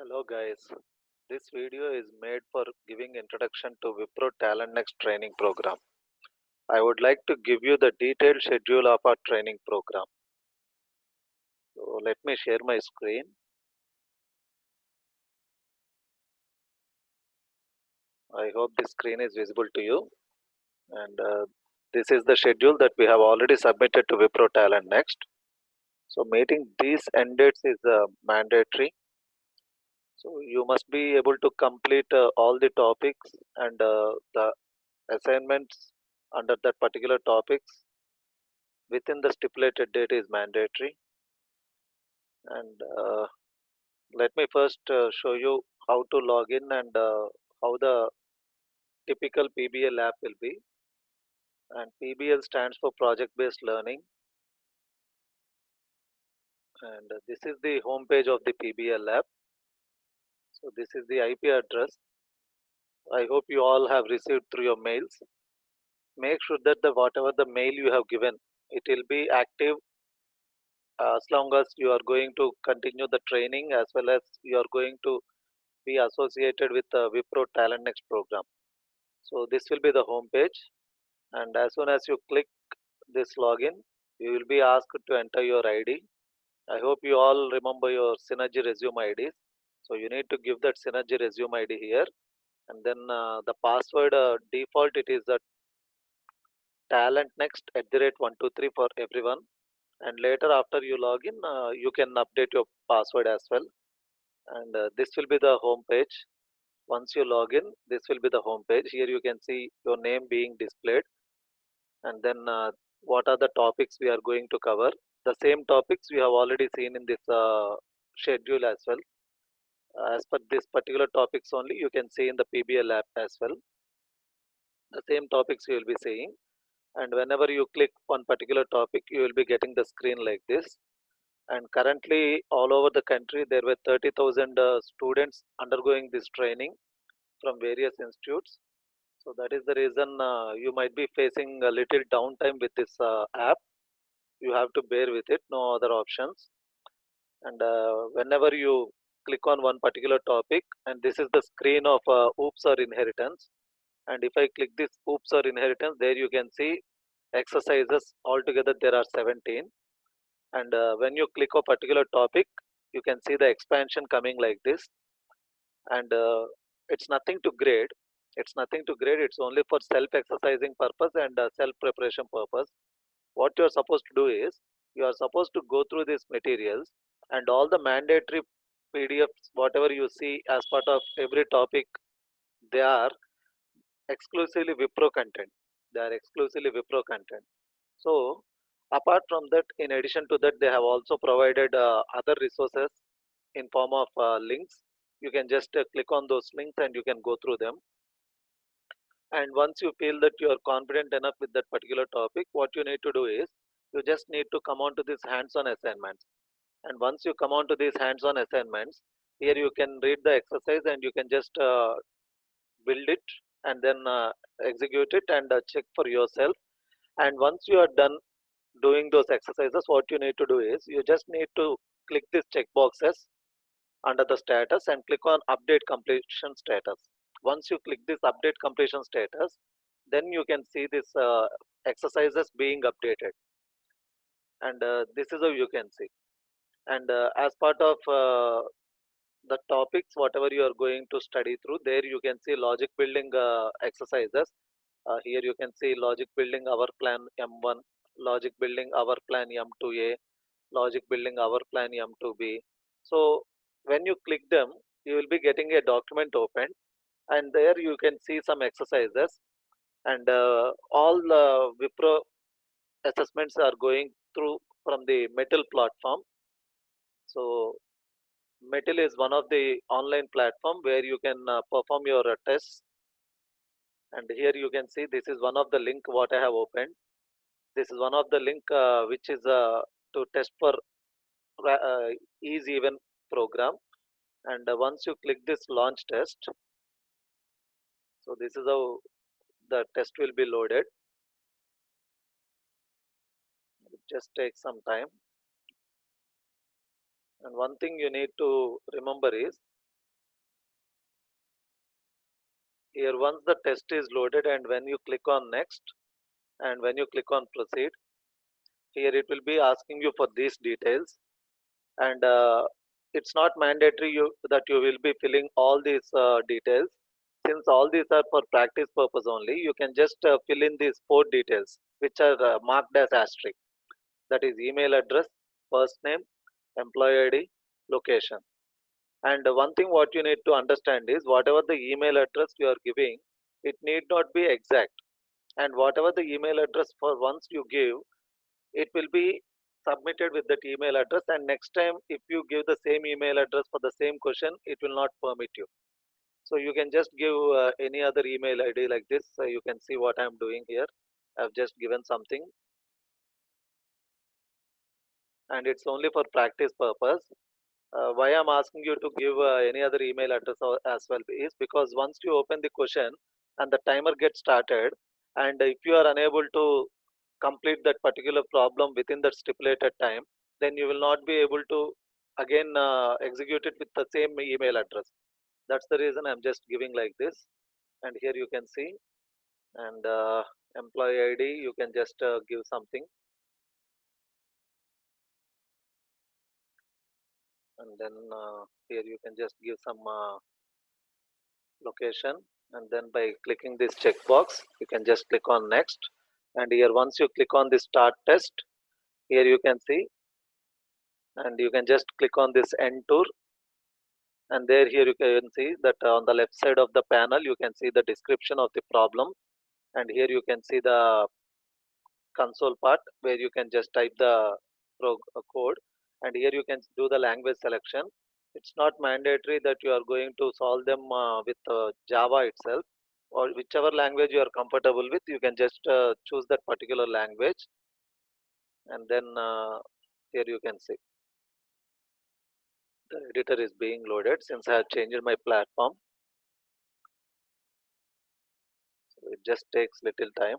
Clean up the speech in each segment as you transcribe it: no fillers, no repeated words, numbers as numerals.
Hello guys, this video is made for giving introduction to Wipro Talent Next training program. I would like to give you the detailed schedule of our training program. So let me share my screen. I hope this screen is visible to you. And this is the schedule that we have already submitted to Wipro Talent Next. So meeting these end dates is mandatory. So you must be able to complete all the topics and the assignments under that particular topics within the stipulated date is mandatory. And let me first show you how to log in and how the typical PBL app will be. And PBL stands for project based learning, and this is the home page of the PBL app. So this is the IP address. I hope you all have received through your mails. Make sure that the whatever the mail you have given, it will be active as long as you are going to continue the training, as well as you are going to be associated with the Wipro Talent Next program. So this will be the home page, and as soon as you click this login, you will be asked to enter your ID. I hope you all remember your Synergy resume IDs. So you need to give that Synergy resume ID here, and then the password default it is the talent next @123 for everyone. And later after you log in, you can update your password as well. And this will be the home page. Once you log in, this will be the home page. Here you can see your name being displayed, and then what are the topics we are going to cover. The same topics we have already seen in this schedule as well. As per this particular topics only, you can see in the PBL app as well. The same topics you will be seeing, and whenever you click on particular topic, you will be getting the screen like this. And currently, all over the country, there were 30,000 students undergoing this training from various institutes. So that is the reason you might be facing a little downtime with this app. You have to bear with it, no other options. And whenever you click on one particular topic, and this is the screen of oops or inheritance, and if I click this oops or inheritance, there you can see exercises. Altogether there are 17. And when you click a particular topic, you can see the expansion coming like this. And it's nothing to grade. It's only for self exercising purpose and self preparation purpose. What you are supposed to do is, you are supposed to go through these materials, and all the mandatory PDFs whatever you see as part of every topic, they are exclusively Wipro content. So apart from that, in addition to that, they have also provided other resources in form of links. You can just click on those links and you can go through them. And once you feel that you are confident enough with that particular topic, what you need to do is, you just need to come on to these hands-on assignments. And once you come on to these hands-on assignments, here you can read the exercise and you can just build it, and then execute it and check for yourself. And once you are done doing those exercises, what you need to do is, you just need to click these check boxes under the status and click on update completion status. Once you click this update completion status, then you can see this exercises being updated. And this is how you can see. And as part of the topics whatever you are going to study through, there you can see logic building exercises. Here you can see logic building our plan M1, logic building our plan M2A, logic building our plan M2B. So when you click them, you will be getting a document open, and there you can see some exercises. And all the Wipro assessments are going through from the Metal platform. So Metal is one of the online platform where you can perform your tests. And here you can see this is one of the link what I have opened. This is one of the link which is to test for ease even program. And once you click this launch test, so this is how the test will be loaded. It just takes some time. And one thing you need to remember is, Here once the test is loaded and when you click on next and when you click on proceed, here it will be asking you for these details. And it's not mandatory that you will be filling all these details. Since all these are for practice purpose only, you can just fill in these 4 details which are marked as asterisk. That is email address, first name, employee ID, location. And one thing what you need to understand is whatever the email address you are giving, it need not be exact. And whatever the email address for once you give, it will be submitted with that email address, and next time if you give the same email address for the same question, it will not permit you. So you can just give any other email id like this. You can see what I'm doing here. I've just given something, and it's only for practice purpose. Why I'm asking you to give any other email address as well is because once you open the question and the timer gets started, and if you are unable to complete that particular problem within that stipulated time, then you will not be able to again execute it with the same email address. That's the reason I'm just giving like this. And here you can see, and employee id you can just give something, and then here you can just give some location, and then by clicking this checkbox you can just click on next. And here once you click on the start test, here you can see, and you can just click on this end tour, and there here you can see that on the left side of the panel you can see the description of the problem, and here you can see the console part where you can just type the code, and here you can do the language selection. It's not mandatory that you are going to solve them with java itself, or whichever language you are comfortable with, you can just choose that particular language. And then here you can see the editor is being loaded since I have changed my platform, so it just takes little time.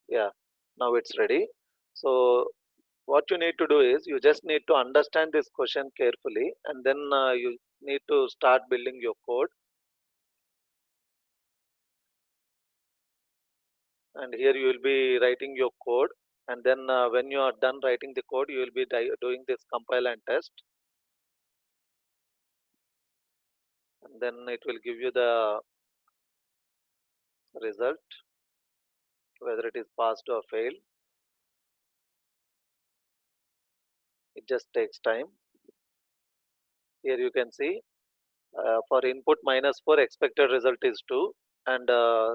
Yeah, now it's ready. So what you need to do is you just need to understand this question carefully, and then you need to start building your code. And here you will be writing your code, and then when you are done writing the code, you will be doing this compile and test, and then it will give you the result whether it is passed or failed. It just takes time. Here you can see for input -4 expected result is 2, and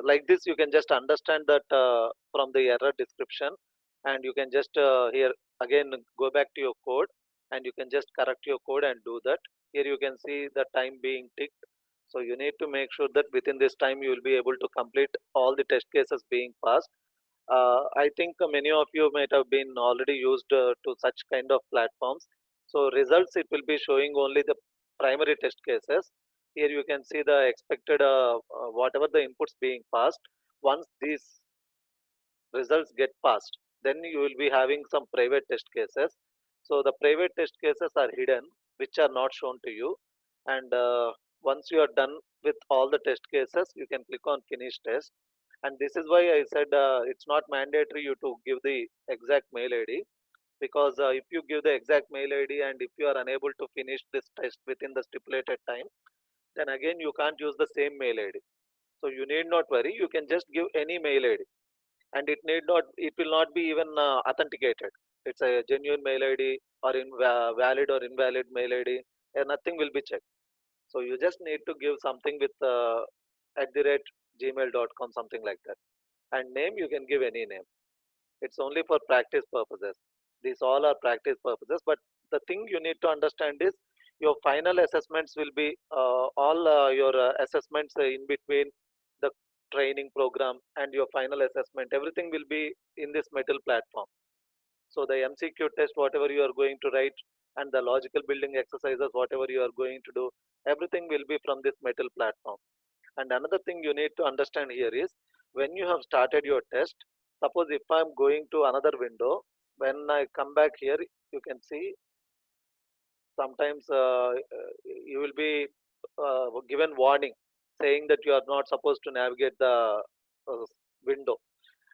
like this you can just understand that from the error description, and you can just here again go back to your code, and you can just correct your code and do that. Here you can see the time being ticked, so you need to make sure that within this time you will be able to complete all the test cases being passed. I think many of you might have been already used to such kind of platforms. So results, it will be showing only the primary test cases. Here you can see the expected whatever the inputs being passed. Once these results get passed, then you will be having some private test cases. So the private test cases are hidden, which are not shown to you. And once you are done with all the test cases, you can click on finish test. And this is why I said it's not mandatory you to give the exact mail id, because if you give the exact mail id and if you are unable to finish this test within the stipulated time, then again you can't use the same mail id. So you need not worry, you can just give any mail id, and it will not be even authenticated. It's a genuine mail id or valid or invalid mail id, and nothing will be checked. So you just need to give something with at the rate gmail.com, something like that. And name, you can give any name. It's only for practice purposes. These all are practice purposes, but the thing you need to understand is your final assessments will be all your assessments in between the training program and your final assessment, everything will be in this metal platform. So the mcq test whatever you are going to write, and the logical building exercises whatever you are going to do, everything will be from this metal platform. And another thing you need to understand here is when you have started your test, suppose if I'm going to another window, when I come back here, you can see sometimes you will be given warning saying that you are not supposed to navigate the uh, window,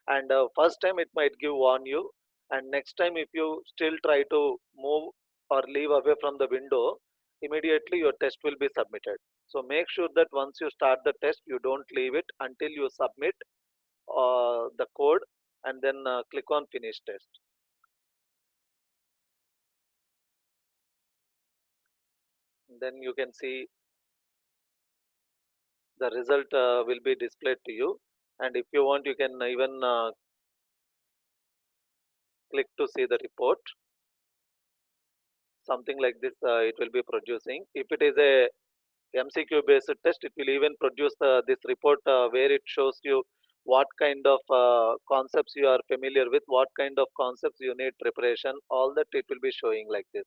and first time it might give warn you, and next time if you still try to move or leave away from the window, immediately your test will be submitted. So make sure that once you start the test, you don't leave it until you submit the code, and then click on finish test. Then you can see the result will be displayed to you, and if you want you can even click to see the report. Something like this it will be producing. If it is a MCQ based test, it will even produce this report where it shows you what kind of concepts you are familiar with, what kind of concepts you need preparation, all that it will be showing like this.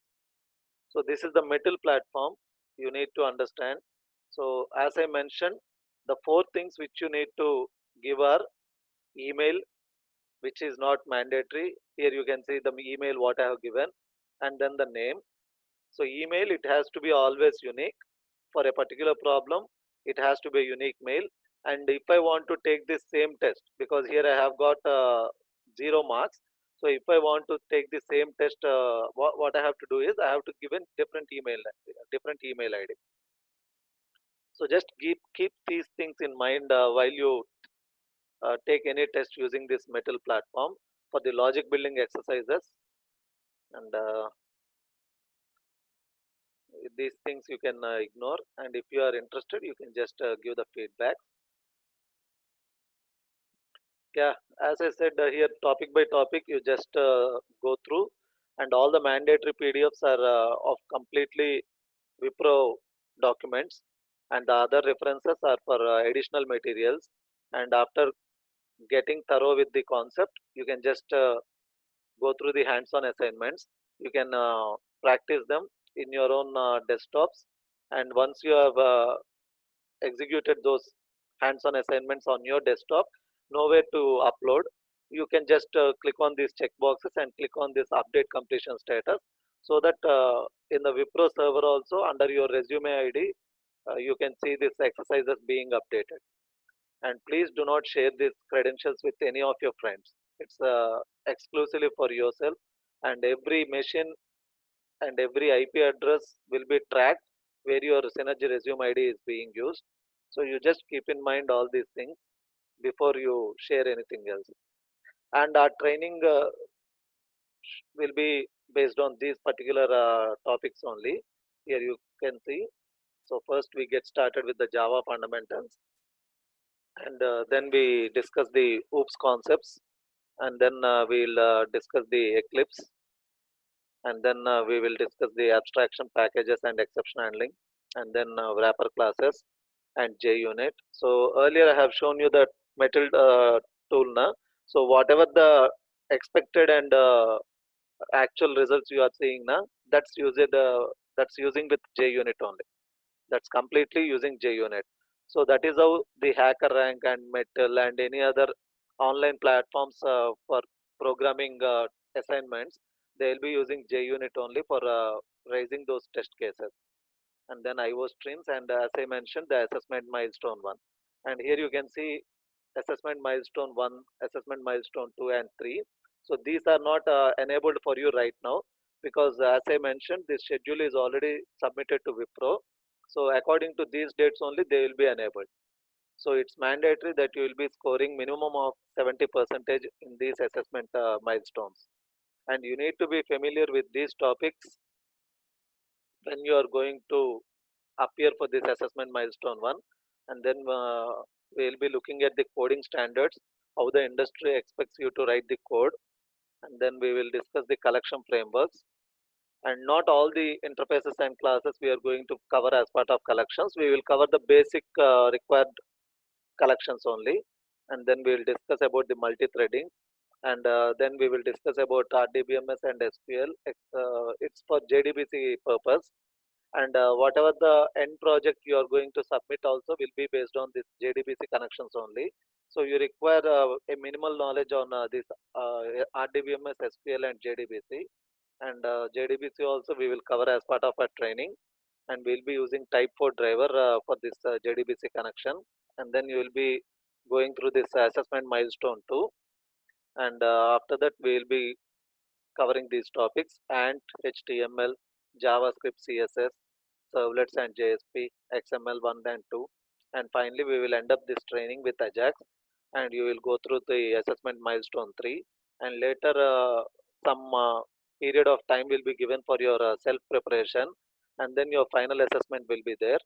So this is the metal platform you need to understand. So as I mentioned, the four things which you need to give are email, which is not mandatory. Here you can see the email what I have given, and then the name. So email, it has to be always unique for a particular problem. It has to be a unique mail. And if I want to take this same test, because here I have got 0 marks, so if I want to take the same test, what I have to do is I have to give a different email ID. So just keep these things in mind while you take any test using this metal platform for the logic building exercises. And these things you can ignore, and if you are interested you can just give the feedback. Yeah, as I said, here topic by topic you just go through, and all the mandatory PDFs are of completely Wipro documents, and the other references are for additional materials. And after getting thorough with the concept, you can just go through the hands-on assignments. You can practice them in your own desktops, and once you have executed those hands-on assignments on your desktop, nowhere to upload, you can just click on these check boxes and click on this update completion status, so that in the Wipro server also under your resume ID, you can see these exercises being updated. And please do not share these credentials with any of your friends. It's exclusively for yourself, and every machine and every IP address will be tracked where your Synergy resume ID is being used. So you just keep in mind all these things before you share anything else. And our training will be based on these particular topics only. Here you can see. So first we get started with the Java fundamentals, and then we discuss the OOPS concepts, and then we'll discuss the Eclipse, and then we will discuss the abstraction packages and exception handling, and then wrapper classes and JUnit. So earlier I have shown you the metal tool now. So whatever the expected and actual results you are seeing now, that's using with JUnit only. That's completely using JUnit. So that is how the HackerRank and Metal and any other online platforms for programming assignments, they'll be using JUnit only for raising those test cases. And then IO streams, and as I mentioned, the assessment milestone 1. And here you can see assessment milestone 1, assessment milestone 2 and 3. So these are not enabled for you right now, because as I mentioned, this schedule is already submitted to Wipro. So according to these dates only they will be enabled. So it's mandatory that you will be scoring minimum of 70 percentage in these assessment milestones, and you need to be familiar with these topics when you are going to appear for this assessment milestone 1. And then we'll be looking at the coding standards, how the industry expects you to write the code, and then we will discuss the collection frameworks. And not all the interfaces and classes we are going to cover as part of collections. We will cover the basic required collections only, and then we will discuss about the multi-threading, and then we will discuss about RDBMS and SQL. It's for JDBC purpose, and whatever the end project you are going to submit also will be based on this JDBC connections only. So you require a minimal knowledge on this RDBMS, SQL and JDBC. and JDBC also we will cover as part of our training, and we'll be using Type 4 driver for this JDBC connection, and then you will be going through this assessment milestone too, and after that we will be covering these topics: ANT, HTML, JavaScript, CSS, servlets and JSP, XML 1 and 2, and finally we will end up this training with Ajax, and you will go through the assessment milestone 3, and later some period of time will be given for your self preparation, and then your final assessment will be there,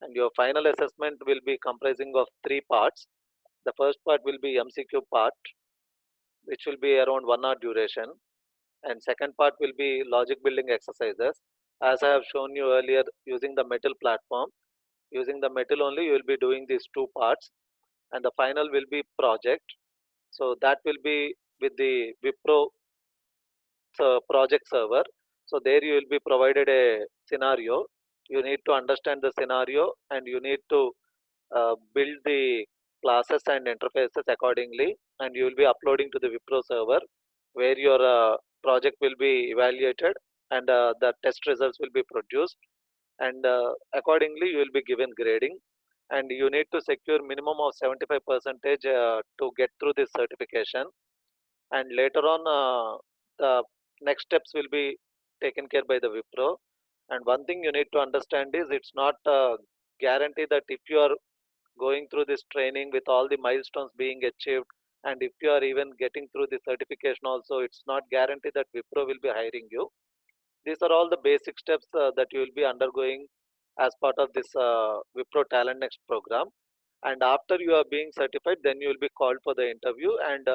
and your final assessment will be comprising of three parts. The first part will be MCQ part, which will be around 1 hour duration, and second part will be logic building exercises, as I have shown you earlier, using the metal platform. Using the metal only you will be doing these two parts, and the final will be project. So that will be with the Wipro project server. So there you will be provided a scenario. You need to understand the scenario, and you need to build the classes and interfaces accordingly, and you will be uploading to the Wipro server, where your project will be evaluated, and the test results will be produced, and accordingly you will be given grading, and you need to secure minimum of 75 percentage to get through this certification, and later on the next steps will be taken care by the Wipro. And one thing you need to understand is, it's not guarantee that if you are going through this training with all the milestones being achieved, and if you are even getting through the certification also, it's not guaranteed that Wipro will be hiring you. These are all the basic steps that you will be undergoing as part of this Wipro Talent Next program. And after you are being certified, then you will be called for the interview, and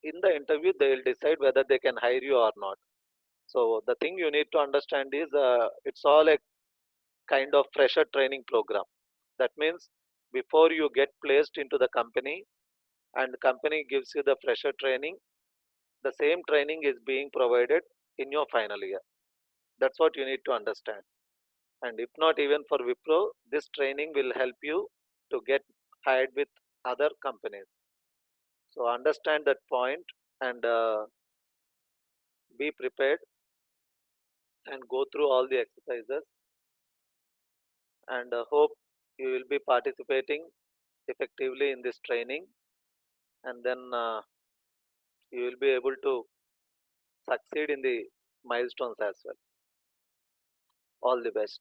in the interview they will decide whether they can hire you or not. So the thing you need to understand is, it's all a kind of fresher training program. That means before you get placed into the company, and the company gives you the fresher training, the same training is being provided in your final year. That's what you need to understand. And if not even for Wipro, this training will help you to get hired with other companies. So understand that point, and be prepared, and go through all the exercises, and hope you will be participating effectively in this training, and then you will be able to succeed in the milestones as well. All the best.